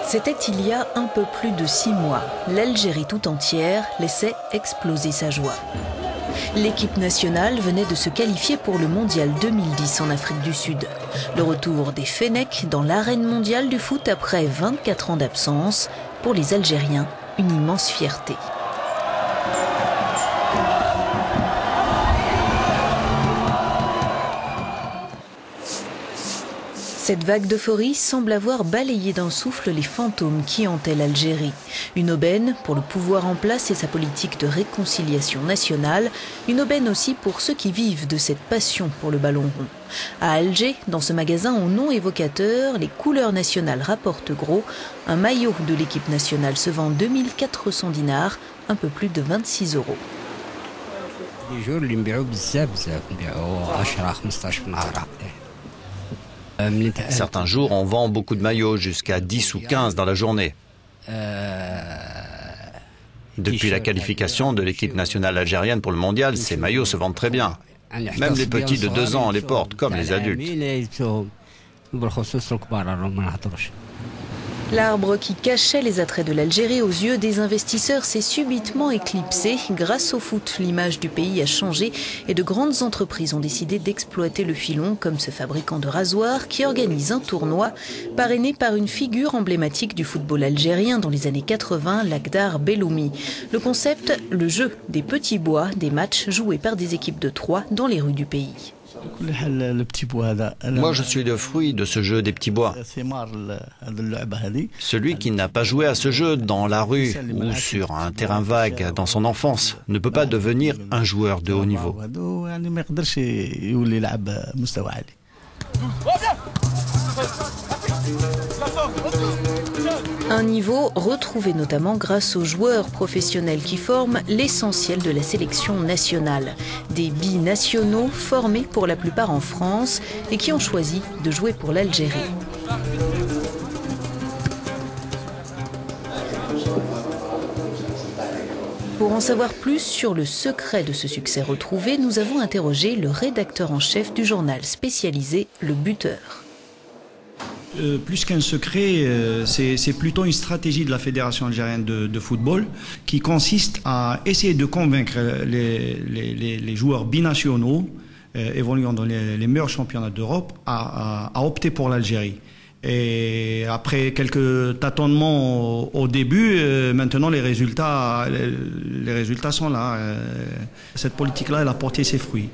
C'était il y a un peu plus de 6 mois. L'Algérie tout entière laissait exploser sa joie. L'équipe nationale venait de se qualifier pour le Mondial 2010 en Afrique du Sud. Le retour des Fennecs dans l'arène mondiale du foot après 24 ans d'absence. Pour les Algériens, une immense fierté. Cette vague d'euphorie semble avoir balayé d'un souffle les fantômes qui hantaient l'Algérie. Une aubaine pour le pouvoir en place et sa politique de réconciliation nationale. Une aubaine aussi pour ceux qui vivent de cette passion pour le ballon rond. À Alger, dans ce magasin au nom évocateur, les couleurs nationales rapportent gros. Un maillot de l'équipe nationale se vend 2400 dinars, un peu plus de 26 €. Certains jours, on vend beaucoup de maillots, jusqu'à 10 ou 15 dans la journée. Depuis la qualification de l'équipe nationale algérienne pour le mondial, ces maillots se vendent très bien. Même les petits de 2 ans les portent, comme les adultes. L'arbre qui cachait les attraits de l'Algérie aux yeux des investisseurs s'est subitement éclipsé. Grâce au foot, l'image du pays a changé et de grandes entreprises ont décidé d'exploiter le filon, comme ce fabricant de rasoirs qui organise un tournoi parrainé par une figure emblématique du football algérien dans les années 80, Lakhdar Belloumi. Le concept, le jeu des petits bois, des matchs joués par des équipes de 3 dans les rues du pays. Moi, je suis le fruit de ce jeu des petits bois. Celui qui n'a pas joué à ce jeu dans la rue ou sur un terrain vague dans son enfance ne peut pas devenir un joueur de haut niveau. Un niveau retrouvé notamment grâce aux joueurs professionnels qui forment l'essentiel de la sélection nationale. Des binationaux formés pour la plupart en France et qui ont choisi de jouer pour l'Algérie. Pour en savoir plus sur le secret de ce succès retrouvé, nous avons interrogé le rédacteur en chef du journal spécialisé Le Buteur. Plus qu'un secret, c'est plutôt une stratégie de la Fédération algérienne de football qui consiste à essayer de convaincre les joueurs binationaux évoluant dans les meilleurs championnats d'Europe à opter pour l'Algérie. Et après quelques tâtonnements au début, maintenant les résultats sont là. Cette politique-là, elle a porté ses fruits.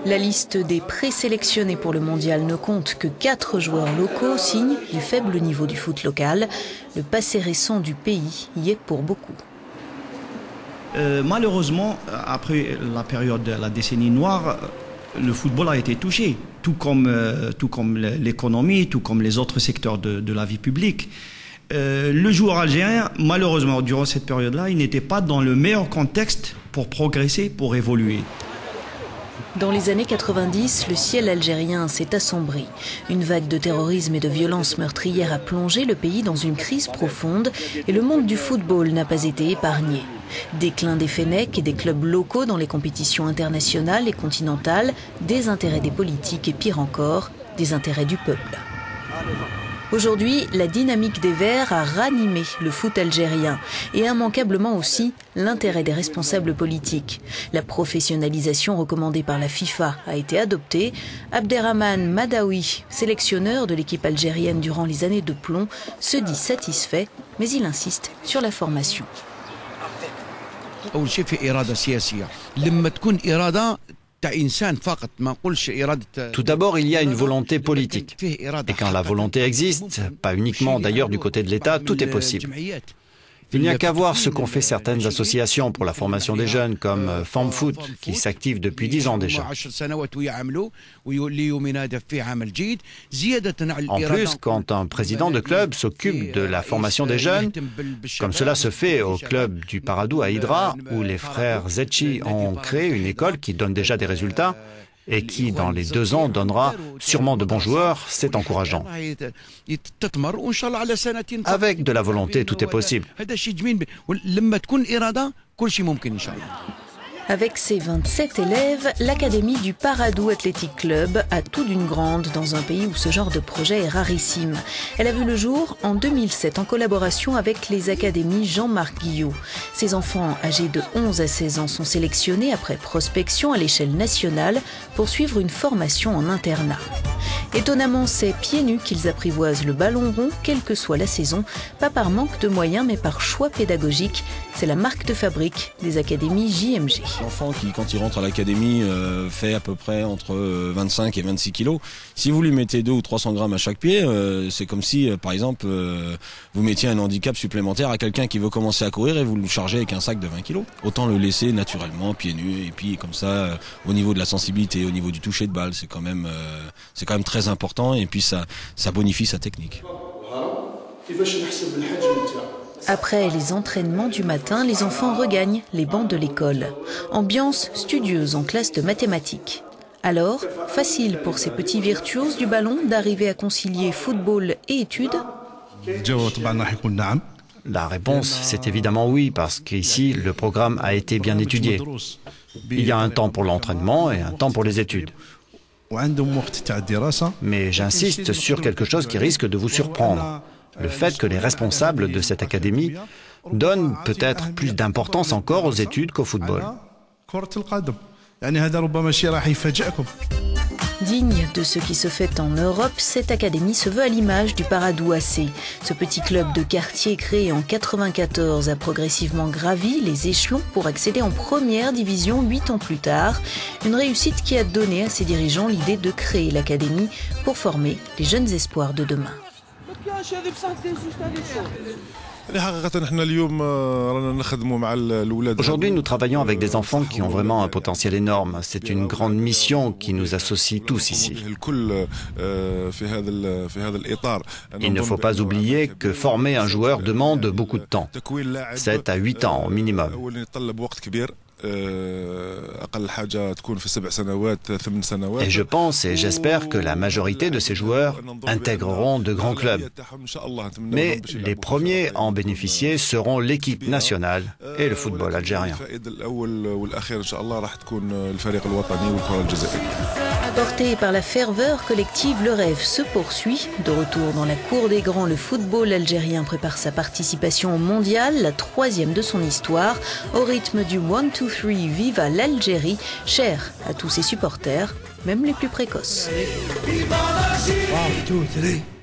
La liste des présélectionnés pour le mondial ne compte que 4 joueurs locaux, signe du faible niveau du foot local. Le passé récent du pays y est pour beaucoup. Malheureusement, après la période de la décennie noire, le football a été touché, tout comme l'économie, tout comme les autres secteurs de la vie publique. Le joueur algérien, malheureusement, durant cette période-là, il n'était pas dans le meilleur contexte pour progresser, pour évoluer. Dans les années 90, le ciel algérien s'est assombri. Une vague de terrorisme et de violences meurtrières a plongé le pays dans une crise profonde et le monde du football n'a pas été épargné. Déclin des Fennecs et des clubs locaux dans les compétitions internationales et continentales, des intérêts des politiques et pire encore, des intérêts du peuple. Aujourd'hui, la dynamique des Verts a ranimé le foot algérien et immanquablement aussi l'intérêt des responsables politiques. La professionnalisation recommandée par la FIFA a été adoptée. Abderrahmane Madawi, sélectionneur de l'équipe algérienne durant les années de plomb, se dit satisfait, mais il insiste sur la formation. Tout d'abord, il y a une volonté politique. Et quand la volonté existe, pas uniquement d'ailleurs du côté de l'État, tout est possible. Il n'y a qu'à voir ce qu'ont fait certaines associations pour la formation des jeunes, comme FemFoot, qui s'active depuis 10 ans déjà. En plus, quand un président de club s'occupe de la formation des jeunes, comme cela se fait au club du Paradou à Hydra, où les frères Zetchi ont créé une école qui donne déjà des résultats, et qui, dans les 2 ans, donnera sûrement de bons joueurs, c'est encourageant. Avec de la volonté, tout est possible. Avec ses 27 élèves, l'Académie du Paradou Athletic Club a tout d'une grande dans un pays où ce genre de projet est rarissime. Elle a vu le jour en 2007 en collaboration avec les académies Jean-Marc Guillot. Ces enfants âgés de 11 à 16 ans sont sélectionnés après prospection à l'échelle nationale pour suivre une formation en internat. Étonnamment, c'est pieds nus qu'ils apprivoisent le ballon rond, quelle que soit la saison, pas par manque de moyens mais par choix pédagogique. C'est la marque de fabrique des académies JMG. L'enfant qui, quand il rentre à l'académie, fait à peu près entre 25 et 26 kilos. Si vous lui mettez 200 ou 300 grammes à chaque pied, c'est comme si, par exemple, vous mettiez un handicap supplémentaire à quelqu'un qui veut commencer à courir et vous le chargez avec un sac de 20 kilos. Autant le laisser naturellement, pieds nus, et puis comme ça, au niveau de la sensibilité, au niveau du toucher de balle, c'est quand même très important, et puis ça bonifie sa technique. Après les entraînements du matin, les enfants regagnent les bancs de l'école. Ambiance studieuse en classe de mathématiques. Alors, facile pour ces petits virtuoses du ballon d'arriver à concilier football et études? La réponse, c'est évidemment oui, parce qu'ici, le programme a été bien étudié. Il y a un temps pour l'entraînement et un temps pour les études. Mais j'insiste sur quelque chose qui risque de vous surprendre. Le fait que les responsables de cette académie donnent peut-être plus d'importance encore aux études qu'au football. Digne de ce qui se fait en Europe, cette académie se veut à l'image du Paradou AC. Ce petit club de quartier créé en 1994 a progressivement gravi les échelons pour accéder en première division 8 ans plus tard. Une réussite qui a donné à ses dirigeants l'idée de créer l'académie pour former les jeunes espoirs de demain. Aujourd'hui, nous travaillons avec des enfants qui ont vraiment un potentiel énorme. C'est une grande mission qui nous associe tous ici. Il ne faut pas oublier que former un joueur demande beaucoup de temps. 7 à 8 ans au minimum. Et je pense et j'espère que la majorité de ces joueurs intégreront de grands clubs. Mais les premiers à en bénéficier seront l'équipe nationale et le football algérien. Porté par la ferveur collective, le rêve se poursuit. De retour dans la cour des grands, le football algérien prépare sa participation au mondial, la 3e de son histoire, au rythme du 1-2-3 Viva l'Algérie, cher à tous ses supporters, même les plus précoces. 1, 2, 3.